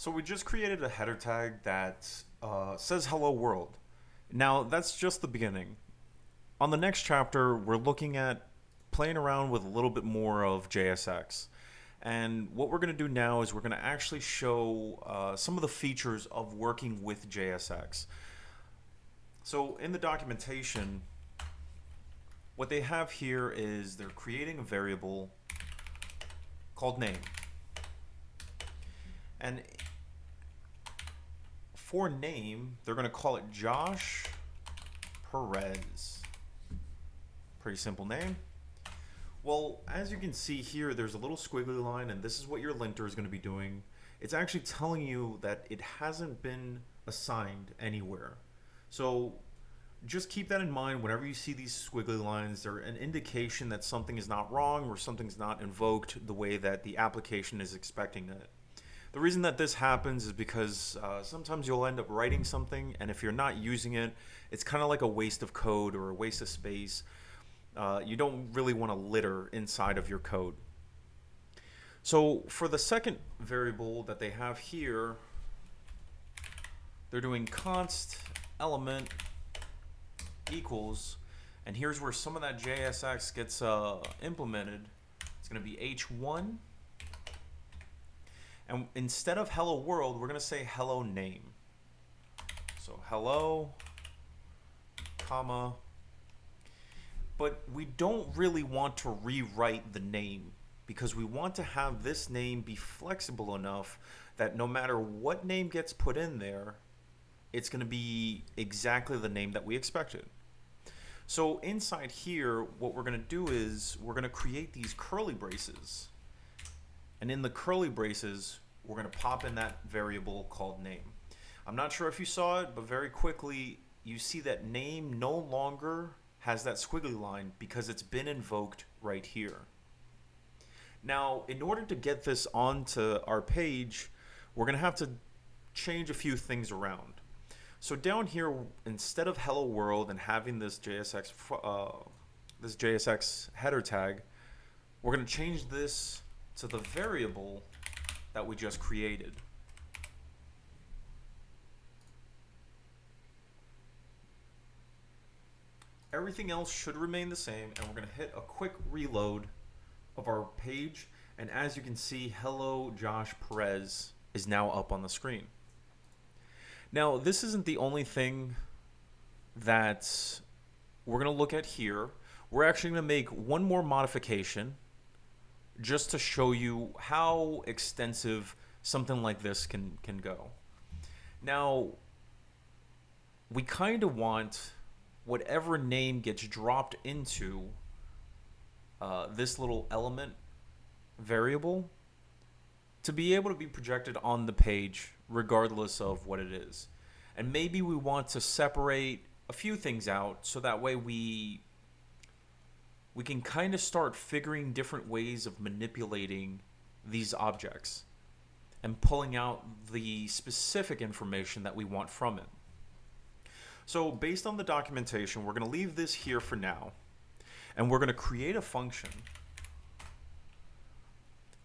So we just created a header tag that says hello world. Now that's just the beginning. On the next chapter, we're looking at playing around with a little bit more of JSX. And what we're going to do now is we're going to actually show some of the features of working with JSX. So in the documentation, what they have here is they're creating a variable called name. And for name, they're going to call it Josh Perez. Pretty simple name. Well, as you can see here, there's a little squiggly line, and this is what your linter is going to be doing. It's actually telling you that it hasn't been assigned anywhere. So just keep that in mind whenever you see these squiggly lines. They're an indication that something is not wrong or something's not invoked the way that the application is expecting it. The reason that this happens is because sometimes you'll end up writing something, and if you're not using it, it's kind of like a waste of code or a waste of space. You don't really want to litter inside of your code. So for the second variable that they have here, they're doing const element equals, and here's where some of that JSX gets implemented. It's going to be h1. And instead of hello world, we're going to say hello name. So hello, comma. But we don't really want to rewrite the name because we want to have this name be flexible enough that no matter what name gets put in there, it's going to be exactly the name that we expected. So inside here, what we're going to do is we're going to create these curly braces. And in the curly braces, we're going to pop in that variable called name. I'm not sure if you saw it, but very quickly, you see that name no longer has that squiggly line because it's been invoked right here. Now, in order to get this onto our page, we're going to have to change a few things around. So down here, instead of hello world and having this JSX header tag, we're going to change this to the variable that we just created. Everything else should remain the same, and we're going to hit a quick reload of our page, and as you can see, hello Josh Perez is now up on the screen. Now, this isn't the only thing that we're going to look at here. We're actually going to make one more modification just to show you how extensive something like this can go. Now, we kind of want whatever name gets dropped into this little element variable to be able to be projected on the page regardless of what it is. And maybe we want to separate a few things out so that way we can kind of start figuring different ways of manipulating these objects and pulling out the specific information that we want from it. So based on the documentation, we're going to leave this here for now, and we're going to create a function,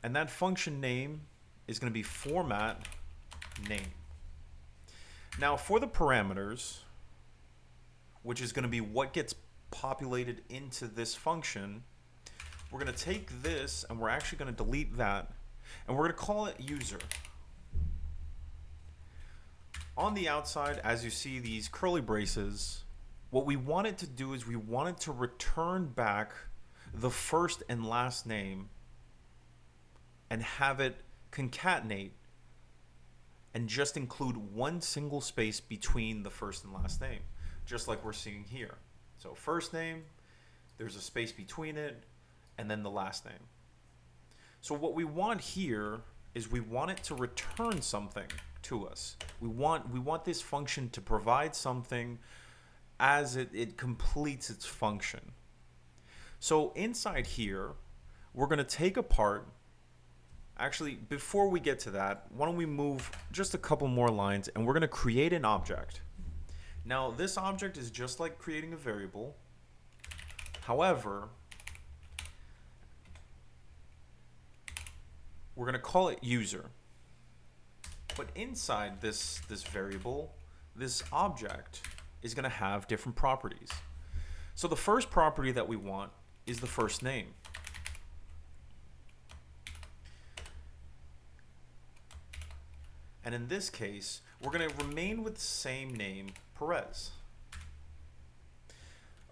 and that function name is going to be format name. Now for the parameters, which is going to be what gets populated into this function, we're going to take this and we're actually going to delete that, and we're going to call it user. On the outside, as you see these curly braces, what we want it to do is we want it to return back the first and last name and have it concatenate and just include one single space between the first and last name, just like we're seeing here. So first name, there's a space between it, and then the last name. So what we want here is we want it to return something to us. We want this function to provide something as it completes its function. So inside here, we're going to take apart. Actually, before we get to that, why don't we move just a couple more lines, and we're going to create an object. Now, this object is just like creating a variable. However, we're going to call it user. But inside this variable, this object is going to have different properties. So the first property that we want is the first name. And in this case, we're going to remain with the same name, Perez.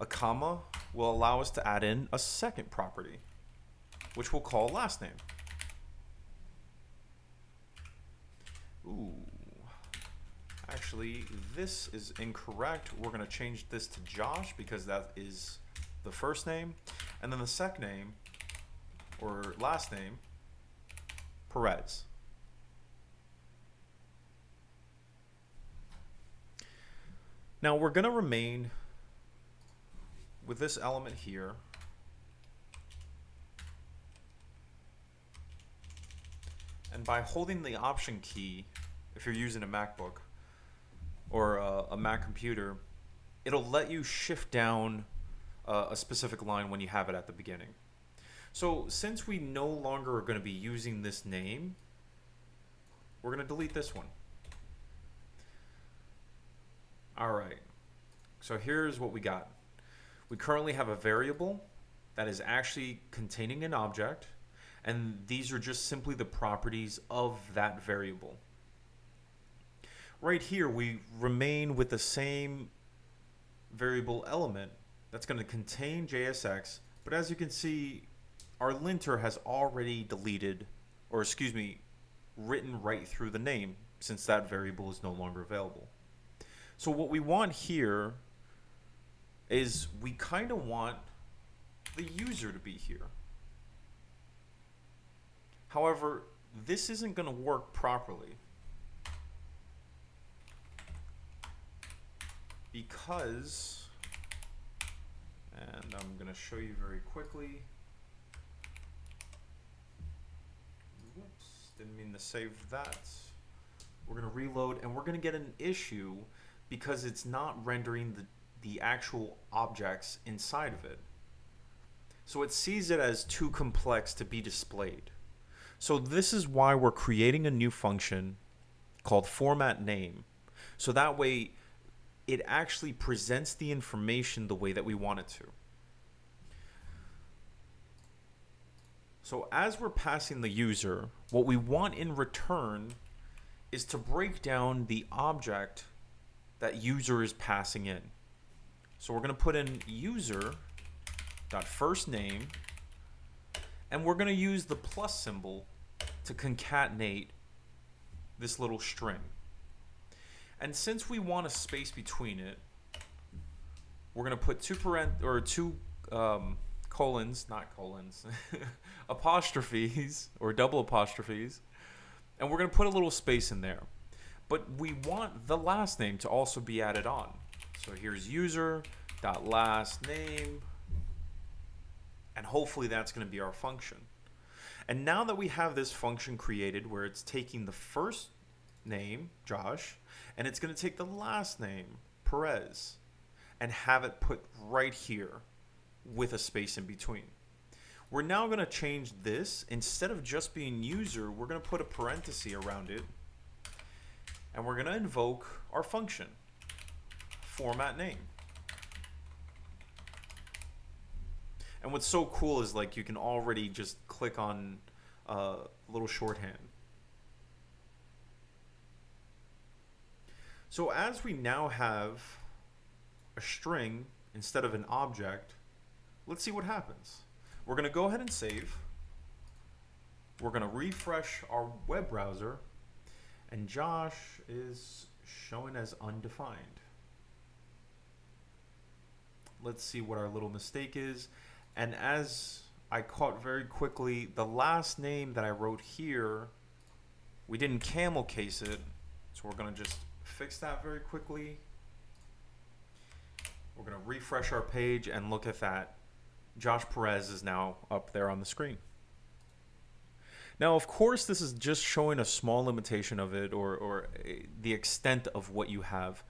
A comma will allow us to add in a second property, which we'll call last name. Ooh, actually, this is incorrect. We're going to change this to Josh because that is the first name. And then the second name, or last name, Perez. Now we're going to remain with this element here. And by holding the Option key, if you're using a MacBook or a Mac computer, it'll let you shift down a specific line when you have it at the beginning. So since we no longer are going to be using this name, we're going to delete this one. All right, so here's what we got. We currently have a variable that is actually containing an object, and these are just simply the properties of that variable. Right here, we remain with the same variable element that's going to contain JSX, but as you can see, our linter has already deleted, or excuse me, written right through the name since that variable is no longer available. So what we want here is we kind of want the user to be here. However, this isn't going to work properly because, and I'm going to show you very quickly. Whoops, didn't mean to save that. We're going to reload and we're going to get an issue because it's not rendering the actual objects inside of it. So it sees it as too complex to be displayed. So this is why we're creating a new function called format name. So that way it actually presents the information the way that we want it to. So as we're passing the user, what we want in return is to break down the object that user is passing in. So we're going to put in user.firstName, and we're going to use the plus symbol to concatenate this little string. And since we want a space between it, we're going to put two colons, not colons, apostrophes or double apostrophes, and we're going to put a little space in there. But we want the last name to also be added on. So here's user.lastName, and hopefully that's going to be our function. And now that we have this function created where it's taking the first name, Josh, and it's going to take the last name, Perez, and have it put right here with a space in between. We're now going to change this. Instead of just being user, we're going to put a parenthesis around it, and we're going to invoke our function, format name. And what's so cool is like you can already just click on a little shorthand. So as we now have a string instead of an object, let's see what happens. We're going to go ahead and save. We're going to refresh our web browser, and Josh is showing as undefined. Let's see what our little mistake is. And as I caught very quickly, the last name that I wrote here, we didn't camel case it. So we're going to just fix that very quickly. We're going to refresh our page and look at that. Josh Perez is now up there on the screen. Now, of course, this is just showing a small limitation of it, or the extent of what you have.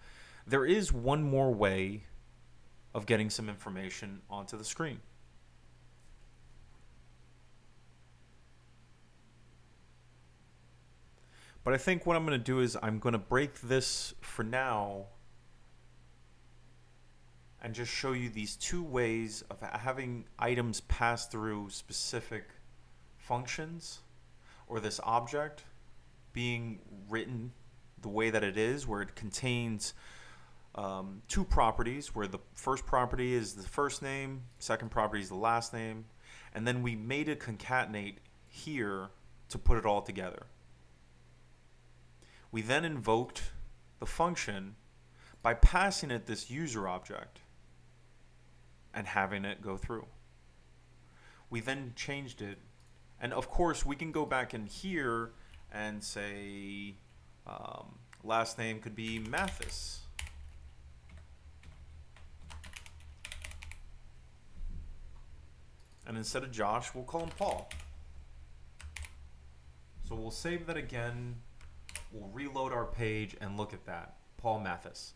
There is one more way of getting some information onto the screen. But I think what I'm going to do is I'm going to break this for now and just show you these two ways of having items pass through specific functions, or this object being written the way that it is, where it contains two properties, where the first property is the first name, second property is the last name, and then we made it concatenate here to put it all together. We then invoked the function by passing it this user object and having it go through. We then changed it, and of course we can go back in here and say last name could be Mathis. And instead of Josh, we'll call him Paul. So we'll save that again. We'll reload our page and look at that. Paul Mathis.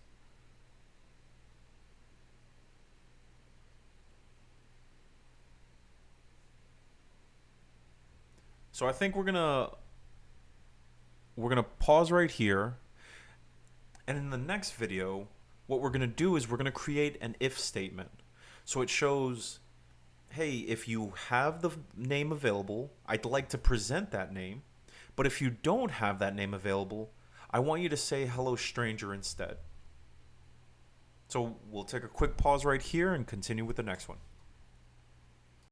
So I think we're gonna pause right here. And in the next video, what we're gonna do is we're gonna create an if statement. So it shows, hey, if you have the name available, I'd like to present that name. But if you don't have that name available, I want you to say hello stranger instead. So we'll take a quick pause right here and continue with the next one.